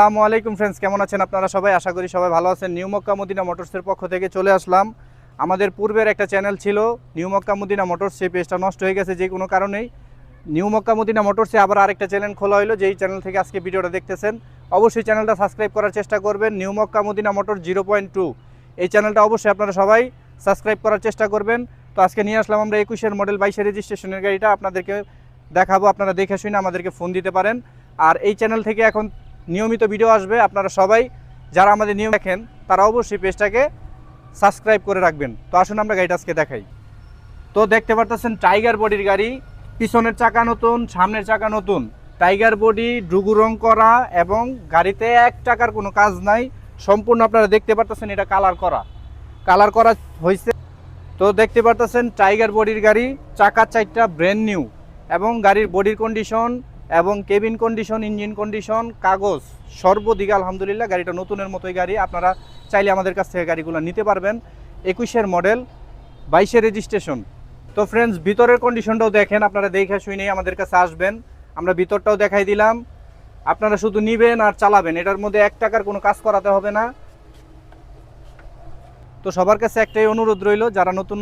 আসসালামু আলাইকুম ফ্রেন্ডস, কেমন আছেন আপনারা সবাই? আশা করি সবাই ভালো আছেন। নিউ মক্কা মদিনা মোটরসের পক্ষ থেকে চলে আসলাম। আমাদের পূর্বের একটা চ্যানেল ছিল নিউ মক্কা মদিনা মোটরস, সেই পেজটা নষ্ট হয়ে গেছে যে কোনো কারণেই। নিউ মক্কা মদিনা মোটরসে আবার আরেকটা চ্যানেল খোলা হলো, যেই চ্যানেল থেকে আজকে ভিডিওটা দেখতেছেন। অবশ্যই চ্যানেলটা সাবস্ক্রাইব করার চেষ্টা করবেন। নিউ মক্কা মদিনা মোটর 0.2 এই চ্যানেলটা অবশ্যই আপনারা সবাই সাবস্ক্রাইব করার চেষ্টা করবেন। তো আজকে নিয়ে আসলাম আমরা 21-এর মডেল 22-এর রেজিস্ট্রেশনের গাড়িটা আপনাদেরকে দেখাবো। আপনারা দেখে শুনে আমাদেরকে ফোন দিতে পারেন। আর এই চ্যানেল থেকে এখন নিয়মিত ভিডিও আসবে। আপনারা সবাই যারা আমাদের নিয়ম দেখেন তারা অবশ্যই পেজটাকে সাবস্ক্রাইব করে রাখবেন। তো আসুন আমরা গাড়িটা আজকে দেখাই। তো দেখতে পারতেছেন টাইগার বডির গাড়ি, পিছনের চাকা নতুন, সামনের চাকা নতুন, টাইগার বডি, ডুগু রং করা এবং গাড়িতে 1 টাকার কোনো কাজ নাই। সম্পূর্ণ আপনারা দেখতে পারতেছেন এটা কালার করা হয়েছে। তো দেখতে পারতেছেন টাইগার বডির গাড়ি, চাকা 4টা ব্র্যান্ড নিউ এবং গাড়ির বডির কন্ডিশন এবং কেবিন কন্ডিশন, ইঞ্জিন কন্ডিশন, কাগজ সর্বদিকে আলহামদুলিল্লাহ গাড়িটা নতুনের মতোই গাড়ি। আপনারা চাইলে আমাদের কাছ থেকে গাড়িগুলো নিতে পারবেন। 21-এর মডেল, 22-এর রেজিস্ট্রেশন। তো ফ্রেন্ডস, ভিতরের কন্ডিশনটাও দেখেন, আপনারা দেখে শুনেই আমাদের কাছে আসবেন। আমরা ভিতরটাও দেখাই দিলাম, আপনারা শুধু নিবেন আর চালাবেন। এটার মধ্যে 1 টাকার কোনো কাজ করাতে হবে না। তো সবার কাছে একটাই অনুরোধ রইল, যারা নতুন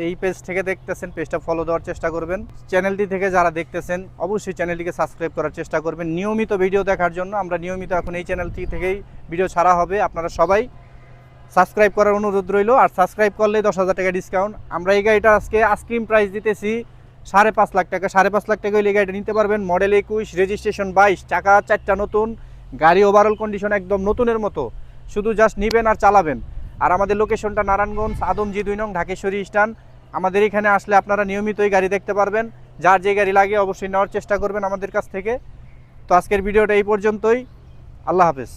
এই পেজ থেকে দেখতেছেন পেজটা ফলো দেওয়ার চেষ্টা করবেন। চ্যানেলটি থেকে যারা দেখতেছেন অবশ্যই চ্যানেলটিকে সাবস্ক্রাইব করার চেষ্টা করবেন নিয়মিত ভিডিও দেখার জন্য। আমরা নিয়মিত এখন এই চ্যানেলটি থেকেই ভিডিও ছাড়া হবে। আপনারা সবাই সাবস্ক্রাইব করার অনুরোধ রইল। আর সাবস্ক্রাইব করলে 10,000 টাকা ডিসকাউন্ট। আমরা এই গাড়িটা আজকে আইসক্রিম প্রাইস দিতেছি 5.5 লাখ টাকা। 5.5 লাখ টাকা হলে এই গাড়িটা নিতে পারবেন। মডেল 21, রেজিস্ট্রেশন 22, টাকা 4টা নতুন, গাড়ি ওভারঅল কন্ডিশন একদম নতুনের মতো। শুধু জাস্ট নিবেন আর চালাবেন। আর আমাদের লোকেশনটা নারায়ণগঞ্জ, আদমজি 2 নং, ঢাকেশ্বরী স্ট্যান্ড। আমাদের এখানে আসলে আপনারা নিয়মিতই গাড়ি দেখতে পারবেন। যার যে গাড়ি লাগে অবশ্যই নেওয়ার চেষ্টা করবেন আমাদের কাছ থেকে। তো আজকের ভিডিওটা এই পর্যন্তই। আল্লাহ হাফেজ।